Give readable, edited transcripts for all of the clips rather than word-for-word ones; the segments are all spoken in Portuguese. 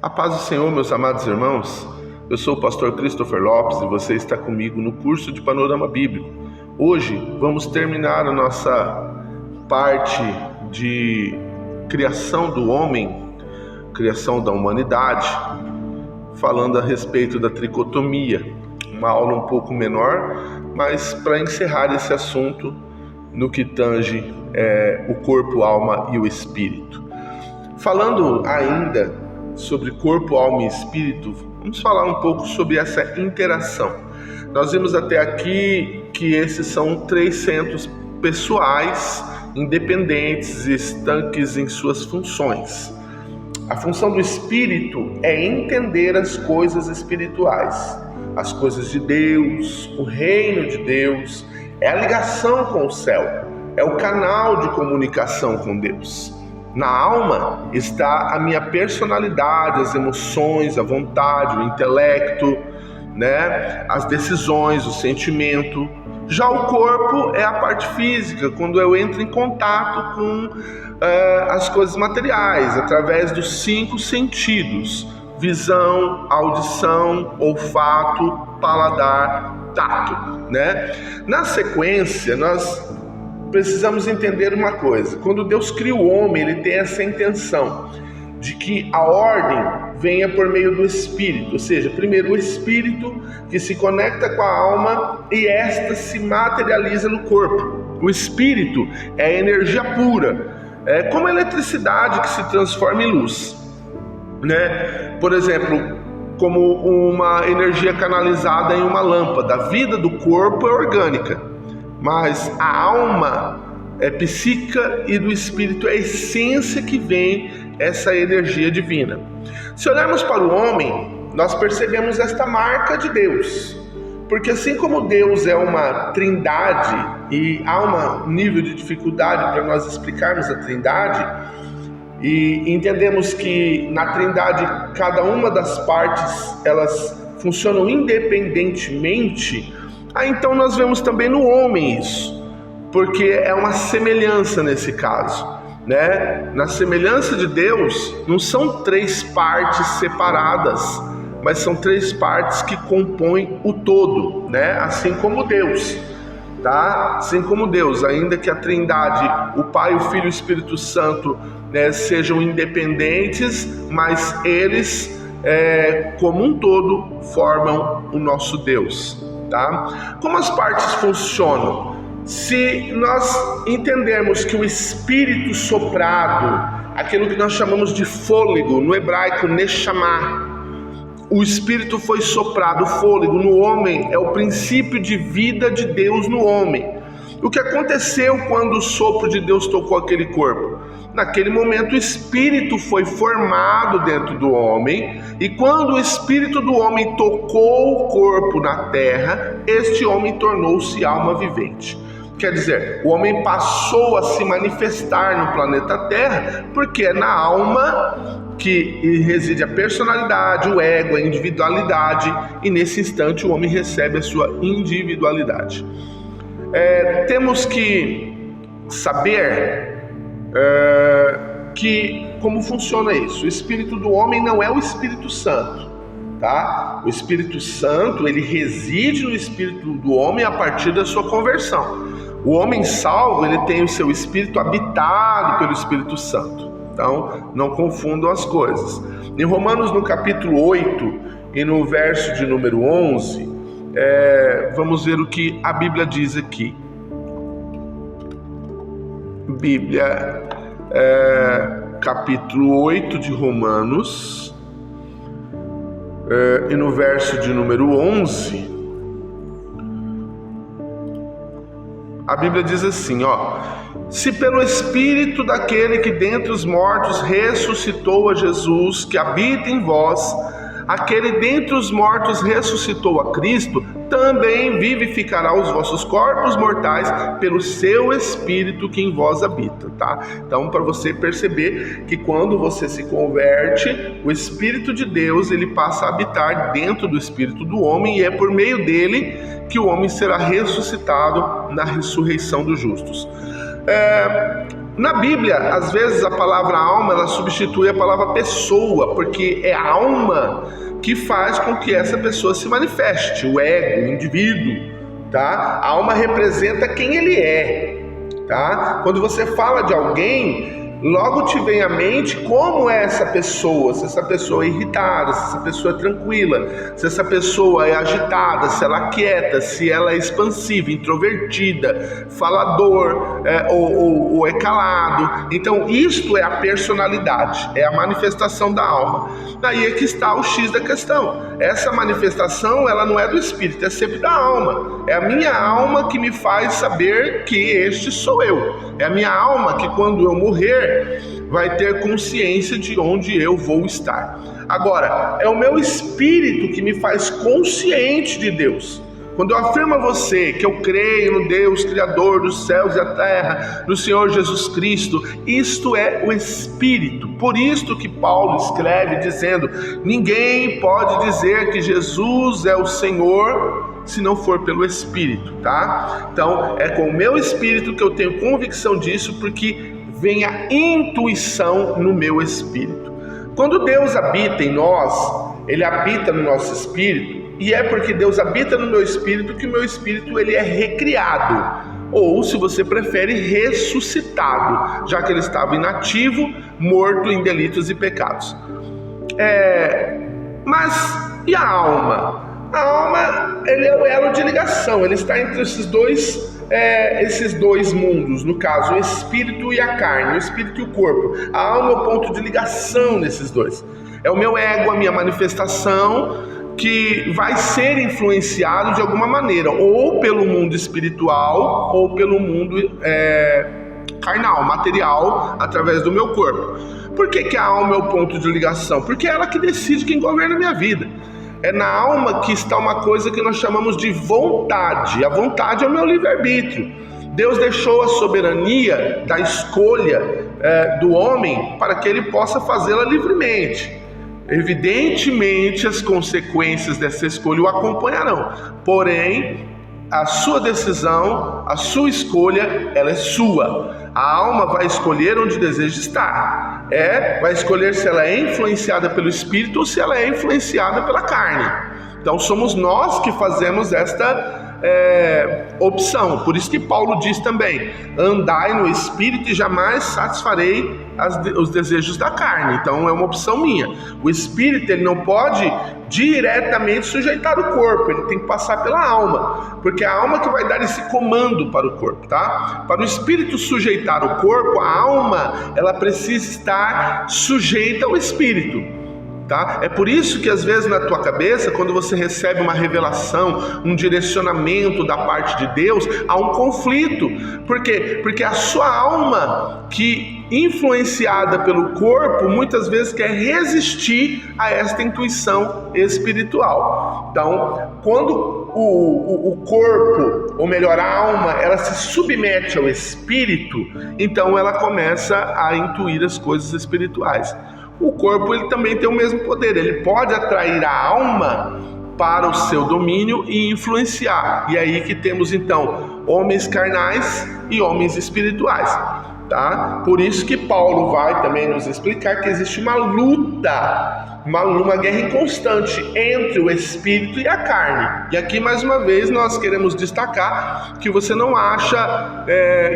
A paz do Senhor, meus amados irmãos. Eu sou o pastor Christopher Lopes e você está comigo no curso de Panorama Bíblico. Hoje vamos terminar a nossa parte de criação do homem, criação da humanidade, falando a respeito da tricotomia. Uma aula um pouco menor, mas para encerrar esse assunto no que tange o corpo, alma e o espírito. Falando ainda sobre corpo, alma e espírito, vamos falar um pouco sobre essa interação. Nós vimos até aqui que esses são três centros pessoais, independentes e estanques em suas funções. A função do espírito é entender as coisas espirituais, as coisas de Deus, o reino de Deus, é a ligação com o céu, é o canal de comunicação com Deus. Na alma está a minha personalidade, as emoções, a vontade, o intelecto, as decisões, o sentimento. Já o corpo é a parte física, quando eu entro em contato com as coisas materiais, através dos 5 sentidos: visão, audição, olfato, paladar, tato. Na sequência, nós precisamos entender uma coisa. Quando Deus cria o homem, Ele tem essa intenção de que a ordem venha por meio do Espírito, ou seja, primeiro o Espírito que se conecta com a alma e esta se materializa no corpo. O Espírito é energia pura, é como a eletricidade que se transforma em luz, Por exemplo, como uma energia canalizada em uma lâmpada. A vida do corpo é orgânica, mas a alma é psíquica e do espírito é a essência que vem essa energia divina. Se olharmos para o homem, nós percebemos esta marca de Deus, porque assim como Deus é uma trindade e há um nível de dificuldade para nós explicarmos a trindade, e entendemos que na trindade cada uma das partes elas funcionam independentemente, então nós vemos também no homem isso, porque é uma semelhança nesse caso, Na semelhança de Deus, não são 3 partes separadas, mas são 3 partes que compõem o todo, Assim como Deus, Assim como Deus, ainda que a trindade, o Pai, o Filho e o Espírito Santo, sejam independentes, mas eles, como um todo, formam o nosso Deus. Como as partes funcionam? Se nós entendermos que o espírito soprado, aquilo que nós chamamos de fôlego, no hebraico neshama, o espírito foi soprado, o fôlego no homem é o princípio de vida de Deus no homem. O que aconteceu quando o sopro de Deus tocou aquele corpo? Naquele momento o espírito foi formado dentro do homem, e quando o espírito do homem tocou o corpo na terra, este homem tornou-se alma vivente. Quer dizer, o homem passou a se manifestar no planeta Terra, porque é na alma que reside a personalidade, o ego, a individualidade, e nesse instante o homem recebe a sua individualidade. Temos que saber que como funciona isso. O espírito do homem não é o Espírito Santo, O Espírito Santo, ele reside no espírito do homem a partir da sua conversão. O homem salvo, ele tem o seu espírito habitado pelo Espírito Santo. Então, não confundam as coisas. Em Romanos, no capítulo 8 e no verso de número 11, vamos ver o que a Bíblia diz aqui. Bíblia, capítulo 8 de Romanos, e no verso de número 11, a Bíblia diz assim, se pelo Espírito daquele que dentre os mortos ressuscitou a Jesus, que habita em vós, aquele dentre os mortos ressuscitou a Cristo, também vivificará os vossos corpos mortais pelo seu Espírito que em vós habita, Então, para você perceber que quando você se converte, o Espírito de Deus, ele passa a habitar dentro do Espírito do homem, e é por meio dele que o homem será ressuscitado na ressurreição dos justos. Na Bíblia, às vezes a palavra alma ela substitui a palavra pessoa, porque é a alma que faz com que essa pessoa se manifeste, o ego, o indivíduo, tá? A alma representa quem ele é, tá? Quando você fala de alguém, logo te vem à mente como é essa pessoa, se essa pessoa é irritada, se essa pessoa é tranquila, se essa pessoa é agitada, se ela é quieta, se ela é expansiva, introvertida, falador, ou é calado. Então isto é a personalidade, é a manifestação da alma. Daí é que está o X da questão. Essa manifestação ela não é do espírito, é sempre da alma. É a minha alma que me faz saber que este sou eu. É a minha alma que quando eu morrer vai ter consciência de onde eu vou estar. Agora, é o meu espírito que me faz consciente de Deus. Quando eu afirmo a você que eu creio no Deus Criador dos céus e a terra, no Senhor Jesus Cristo, isto é o Espírito. Por isto que Paulo escreve dizendo, ninguém pode dizer que Jesus é o Senhor se não for pelo Espírito, tá? Então, é com o meu Espírito que eu tenho convicção disso, porque vem a intuição no meu espírito. Quando Deus habita em nós, Ele habita no nosso espírito, e é porque Deus habita no meu espírito que o meu espírito ele é recriado, ou se você prefere, ressuscitado, já que ele estava inativo, morto em delitos e pecados. Mas e a alma? A alma ele é o elo de ligação, ele está entre esses dois mundos, no caso o espírito e a carne, o espírito e o corpo. A alma é o ponto de ligação nesses dois. É o meu ego, a minha manifestação, que vai ser influenciado de alguma maneira, ou pelo mundo espiritual, ou pelo mundo carnal, material, através do meu corpo. Por que a alma é o ponto de ligação? Porque é ela que decide quem governa a minha vida. É na alma que está uma coisa que nós chamamos de vontade. A vontade é o meu livre-arbítrio. Deus deixou a soberania da escolha do homem para que ele possa fazê-la livremente. Evidentemente, as consequências dessa escolha o acompanharão. Porém, a sua decisão, a sua escolha, ela é sua. A alma vai escolher onde deseja estar. Vai escolher se ela é influenciada pelo espírito ou se ela é influenciada pela carne. Então somos nós que fazemos esta opção. Por isso que Paulo diz também, andai no espírito e jamais satisfarei os desejos da carne. Então é uma opção minha. O espírito ele não pode diretamente sujeitar o corpo, ele tem que passar pela alma, porque é a alma que vai dar esse comando para o corpo, tá? Para o espírito sujeitar o corpo, a alma ela precisa estar sujeita ao espírito. Tá? É por isso que às vezes na tua cabeça, quando você recebe uma revelação, um direcionamento da parte de Deus, há um conflito. Por quê? Porque a sua alma, que influenciada pelo corpo, muitas vezes quer resistir a esta intuição espiritual. Então, quando o corpo, ou melhor, a alma, ela se submete ao espírito, então ela começa a intuir as coisas espirituais. O corpo ele também tem o mesmo poder, ele pode atrair a alma para o seu domínio e influenciar. E aí que temos então homens carnais e homens espirituais, tá? Por isso que Paulo vai também nos explicar que existe uma luta, uma guerra inconstante entre o espírito e a carne. E aqui mais uma vez nós queremos destacar que você não acha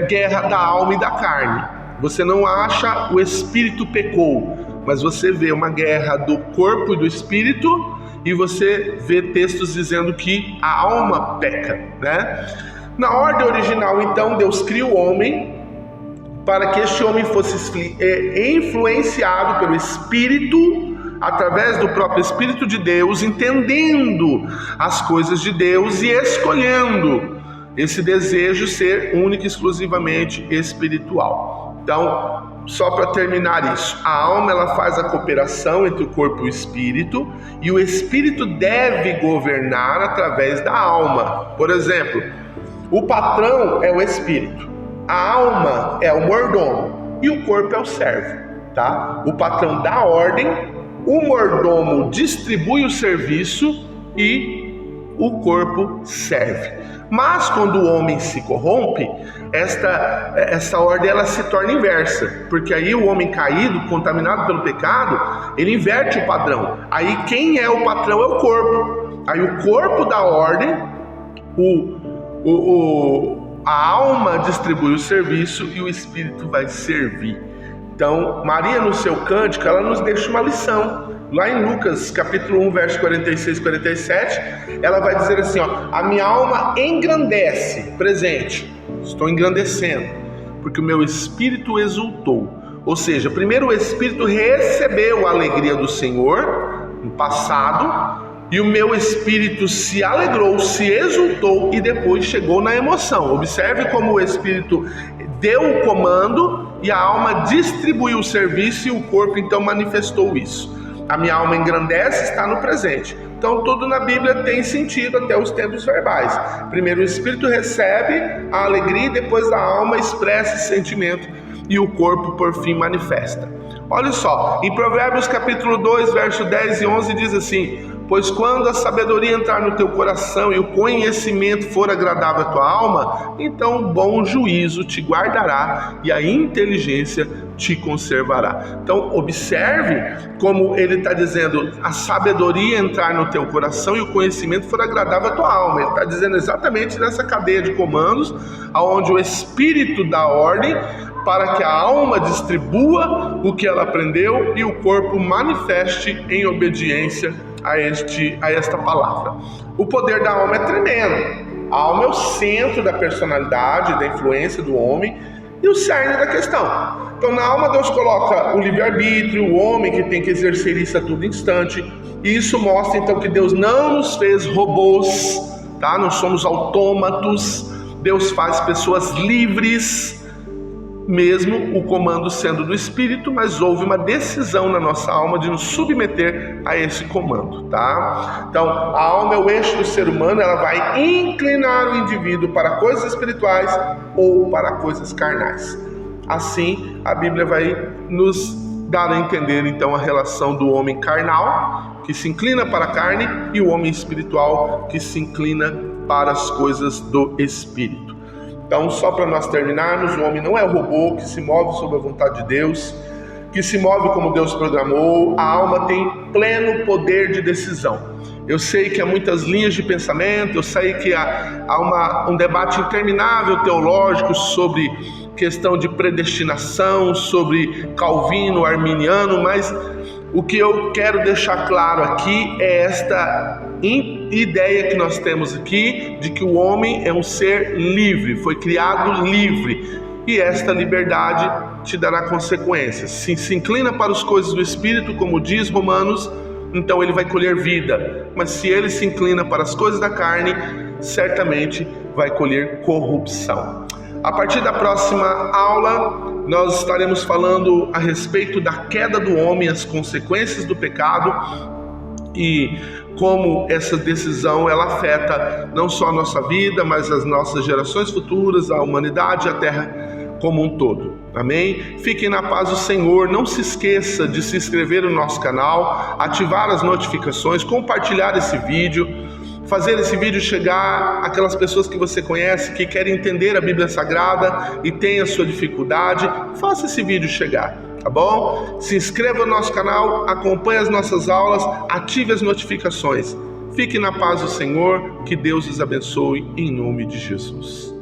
guerra da alma e da carne, você não acha o espírito pecou, mas você vê uma guerra do corpo e do espírito, e você vê textos dizendo que a alma peca, né? Na ordem original, então, Deus cria o homem para que este homem fosse influenciado pelo Espírito, através do próprio Espírito de Deus, entendendo as coisas de Deus e escolhendo esse desejo ser único e exclusivamente espiritual. Então, só para terminar isso, a alma ela faz a cooperação entre o corpo e o espírito, e o espírito deve governar através da alma. Por exemplo, o patrão é o espírito, a alma é o mordomo e o corpo é o servo, tá? O patrão dá ordem, o mordomo distribui o serviço e o corpo serve. Mas quando o homem se corrompe, essa ordem ela se torna inversa, porque aí o homem caído, contaminado pelo pecado, ele inverte o padrão. Aí quem é o patrão é o corpo. Aí o corpo dá ordem, a alma distribui o serviço e o espírito vai servir. Então, Maria, no seu cântico, ela nos deixa uma lição. Lá em Lucas, capítulo 1, verso 46 e 47, ela vai dizer assim, a minha alma engrandece, presente, estou engrandecendo, porque o meu espírito exultou. Ou seja, primeiro o espírito recebeu a alegria do Senhor, no passado, e o meu espírito se alegrou, se exultou e depois chegou na emoção. Observe como o espírito deu o comando e a alma distribuiu o serviço e o corpo então manifestou isso. A minha alma engrandece, está no presente. Então tudo na Bíblia tem sentido, até os tempos verbais. Primeiro o espírito recebe a alegria e depois a alma expressa esse sentimento e o corpo por fim manifesta. Olha só, em Provérbios capítulo 2, verso 10 e 11 diz assim: pois quando a sabedoria entrar no teu coração e o conhecimento for agradável à tua alma, então o bom juízo te guardará e a inteligência te conservará. Então observe como ele está dizendo, a sabedoria entrar no teu coração e o conhecimento for agradável à tua alma. Ele está dizendo exatamente nessa cadeia de comandos, onde o espírito dá ordem para que a alma distribua o que ela aprendeu e o corpo manifeste em obediência a esta palavra. O poder da alma é tremendo. A alma é o centro da personalidade, da influência do homem e o cerne da questão. Então na alma Deus coloca o livre-arbítrio, o homem que tem que exercer isso a todo instante, e isso mostra então que Deus não nos fez robôs, tá? Não somos autômatos. Deus faz pessoas livres, mesmo o comando sendo do Espírito, mas houve uma decisão na nossa alma de nos submeter a esse comando, tá? Então, a alma é o eixo do ser humano, ela vai inclinar o indivíduo para coisas espirituais ou para coisas carnais. Assim, a Bíblia vai nos dar a entender, então, a relação do homem carnal, que se inclina para a carne, e o homem espiritual, que se inclina para as coisas do Espírito. Então, só para nós terminarmos, o homem não é o robô que se move sob a vontade de Deus, que se move como Deus programou. A alma tem pleno poder de decisão. Eu sei que há muitas linhas de pensamento, eu sei que há um debate interminável teológico sobre questão de predestinação, sobre Calvino, arminiano, mas o que eu quero deixar claro aqui é esta ideia que nós temos aqui de que o homem é um ser livre, foi criado livre, e esta liberdade te dará consequências. Se inclina para as coisas do Espírito, como diz Romanos, então ele vai colher vida, mas se ele se inclina para as coisas da carne, certamente vai colher corrupção. A partir da próxima aula, nós estaremos falando a respeito da queda do homem, as consequências do pecado e como essa decisão ela afeta não só a nossa vida, mas as nossas gerações futuras, a humanidade, a terra como um todo. Amém? Fiquem na paz do Senhor. Não se esqueça de se inscrever no nosso canal, ativar as notificações, compartilhar esse vídeo, fazer esse vídeo chegar àquelas pessoas que você conhece, que querem entender a Bíblia Sagrada e tem a sua dificuldade. Faça esse vídeo chegar, tá bom? Se inscreva no nosso canal, acompanhe as nossas aulas, ative as notificações. Fique na paz do Senhor, que Deus os abençoe em nome de Jesus.